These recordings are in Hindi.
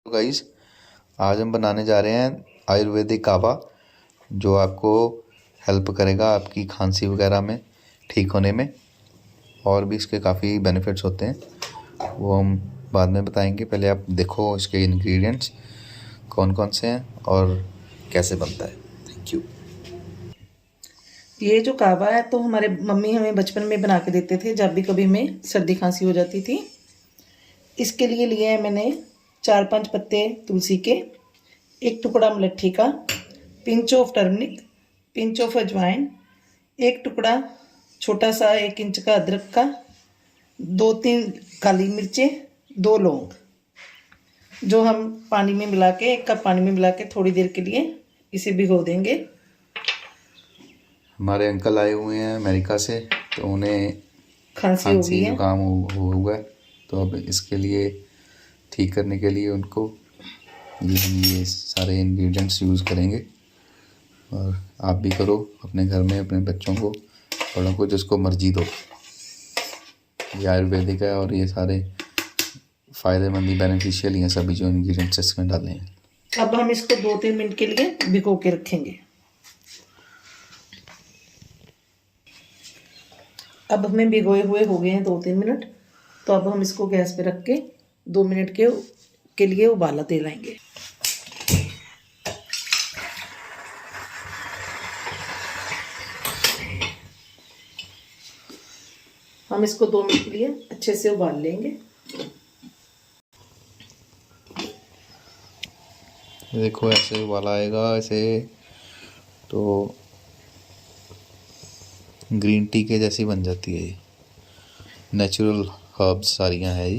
गाइस, आज हम बनाने जा रहे हैं आयुर्वेदिक कावा, जो आपको हेल्प करेगा आपकी खांसी वगैरह में ठीक होने में। और भी इसके काफ़ी बेनिफिट्स होते हैं, वो हम बाद में बताएंगे। पहले आप देखो इसके इंग्रेडिएंट्स कौन कौन से हैं और कैसे बनता है। Thank you. ये जो कावा है तो हमारे मम्मी हमें बचपन में बना के देते थे जब भी कभी हमें सर्दी खांसी हो जाती थी। इसके लिए लिए हैं मैंने 4-5 पत्ते तुलसी के, एक टुकड़ा मुलट्ठी का, pinch of turmeric, pinch of अजवाइन, एक टुकड़ा छोटा सा 1 इंच का अदरक का, 2-3 काली मिर्चें, 2 लौंग, जो हम पानी में मिला के 1 कप पानी में मिला के थोड़ी देर के लिए इसे भिगो देंगे। हमारे अंकल आए हुए हैं अमेरिका से, तो उन्हें खांसी हो गई है, जुकाम हुआ है, तो अब इसके लिए ठीक करने के लिए उनको हम ये सारे इंग्रेडिएंट्स यूज़ करेंगे। और आप भी करो अपने घर में, अपने बच्चों को, बड़ों को, जिसको मर्जी दो। ये आयुर्वेदिक है और ये सारे फ़ायदेमंद ही, बेनिफिशियल ही हैं सभी जो इंग्रेडिएंट्स इसमें डाले हैं। अब हम इसको 2-3 मिनट के लिए भिगो के रखेंगे। अब हमें भिगोए हुए हो गए हैं 2-3 मिनट, तो अब हम इसको गैस पे रख के 2 मिनट के लिए उबाला दे लाएंगे। हम इसको 2 मिनट के लिए अच्छे से उबाल लेंगे। देखो ऐसे उबाला आएगा, ऐसे तो ग्रीन टी के जैसी बन जाती है। ये नेचुरल हर्ब्स सारियाँ हैं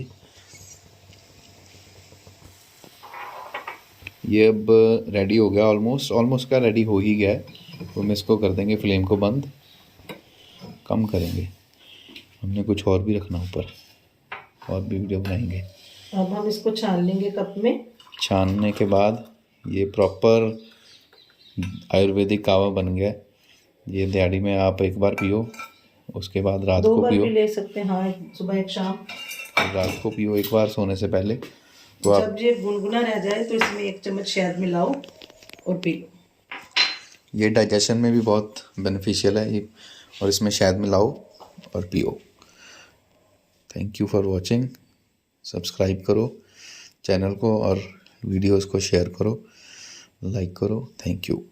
ये अब रेडी हो गया, ऑलमोस्ट का रेडी हो ही गया है। तो हम इसको कर देंगे फ्लेम को बंद, कम करेंगे। हमने कुछ और भी रखना ऊपर, और भी वीडियो बनाएंगे। अब हम इसको छान लेंगे कप में। छानने के बाद ये प्रॉपर आयुर्वेदिक कावा बन गया। ये दिहाड़ी में आप एक बार पियो, उसके बाद रात को 2 बार पियो। भी ले सकते हैं, हाँ, सुबह एक शाम। रात को पियो एक बार सोने से पहले। तो आप जब ये गुनगुना रह जाए तो इसमें 1 चम्मच शहद मिलाओ और पी लो। ये डाइजेशन में भी बहुत बेनिफिशियल है ये, और इसमें शहद मिलाओ और पियो। Thank you for watching. Subscribe करो चैनल को और वीडियोस को शेयर करो, लाइक करो। Thank you.